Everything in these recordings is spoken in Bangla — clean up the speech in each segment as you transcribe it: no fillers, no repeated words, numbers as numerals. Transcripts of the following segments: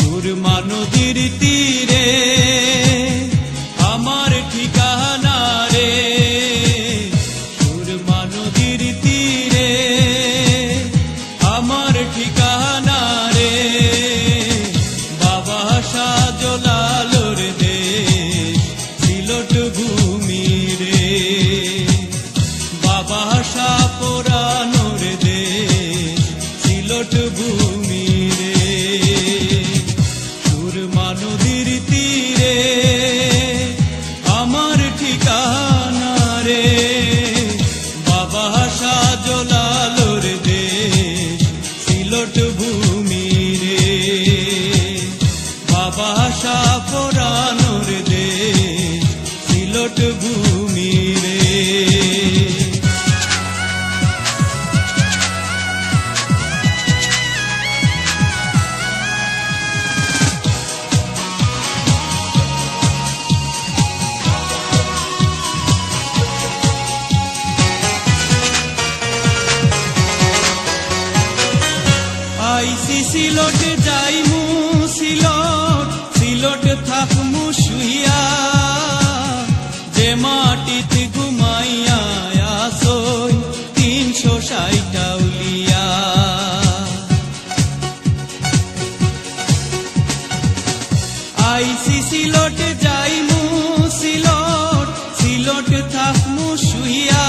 সুরমা নদীর তীরে আমার ঠিকানা রে, সুরমা নদীর তীরে আমার ঠিকানা রে। বাবা শাহজালালের দেশ সিলেট ভূমি রে, বাবা শাহ পরানোর দেশ সিলেট ভূমি রে। সুরমা নদীর তীরে আমার ঠিকানা রে, বাবা শাহজালালের দেশ সিলেট ভূমি রে, বাবা শাহ পরানোর দেশ সিলেট ভূমি রে। আইসি সিলেট যাইমু সিলেট, সিলেট থাকমু শুইয়া, যে মাটিতে ঘুমাইয়া আসই ৩৬০ আউলিয়া। আইসি সিলেট যাইমু সিলেট, সিলেট থাকমু শুইয়া,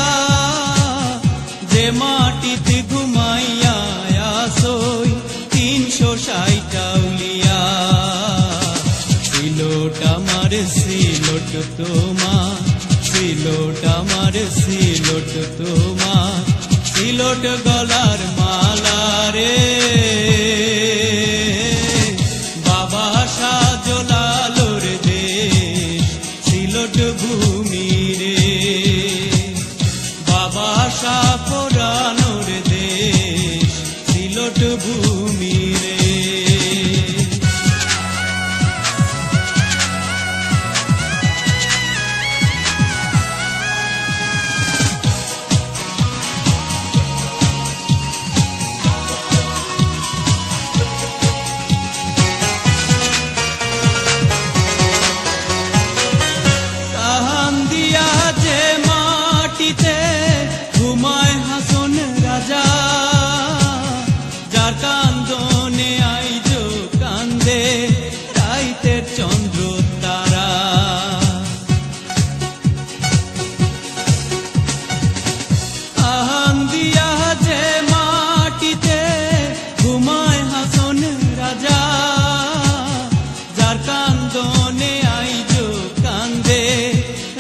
যে মাটিতে ঘুমাইয়া আসই ৩৬০ আউলিয়া। সিলেট আমার সিলেট তোমার, সিলেট আমার সিলেট তোমার, সিলেট গলার মালা রে। বাবা শাহজালালের দেশ সিলেট ভূমি রে, বাবা শাহ পরানোর দেশ সিলেট ভূমি রে। কান্দিয়া যে মাটিতে ঘুমায় হাসন রাজা, যার কান্দনে আইজ কান্দে রাইতের চন্দ্র তারা। কান্দিয়া যে মাটিতে ঘুমায় হাসন রাজা, যার কান্দনে আইজ কান্দে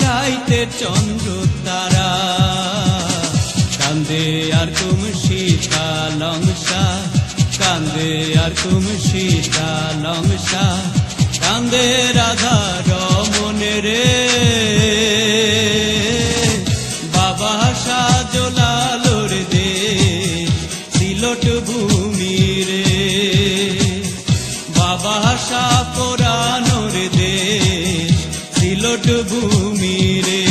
রাইতের চন্দ্র তারা। কান্দে আর তুম শীতালংসা, কান্দে আর তুম শীতালংসা, কান্দে রাধা রমন রে। বাবা শাহজালালের দেশ সিলেট ভূমি রে, বাবা শাহ পরানোর দেশ সিলেট ভূমি রে।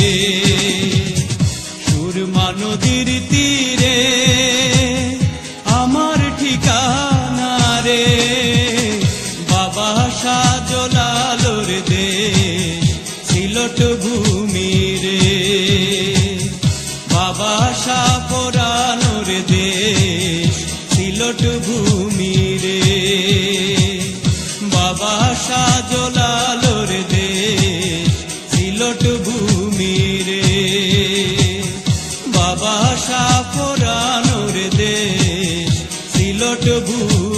সুরমা নদীর তীরে আমার ঠিকানা রে, বাবা শাহজালালের দেশ সিলেট ভূমি রে, বাবা শাহ পরানোর দেশ সিলেট ভূমি রে, বাবা শাহজালালের দেশ সিলেট ভূমি রে, বাবা শাহ পরানোর দেশ সিলেট ভূমি।